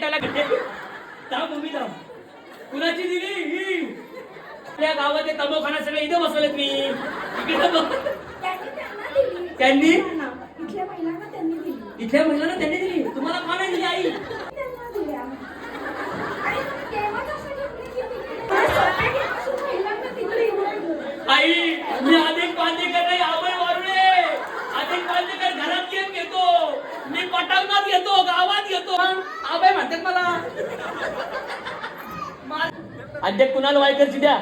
भेटायला थांब मम्मी थांब. कुणाची दिली ही? आपल्या गावात ते तमोखाना सगळे इथं बसवलेत मी इकडे बघ. त्यांनी इथल्या महिलांना त्यांनी दिली. इथल्या महिलांना त्यांनी दिली. तुम्हाला का नाही दिली आई? त्यांना दिल्या. आणि तुम्ही तेव्हाच असं ठरवलं की तिकडे स्वतःपासून महिलांना तिकडे येऊन आई मी अधिक पांदेकर नाही आबाई वारुळे. अधिक पांदेकर घरात येत घेतो, मी पटांगणात घेतो, गावात घेतो. आबाई म्हणतात मला. अध्यक्ष कुणाल वायकरची द्या.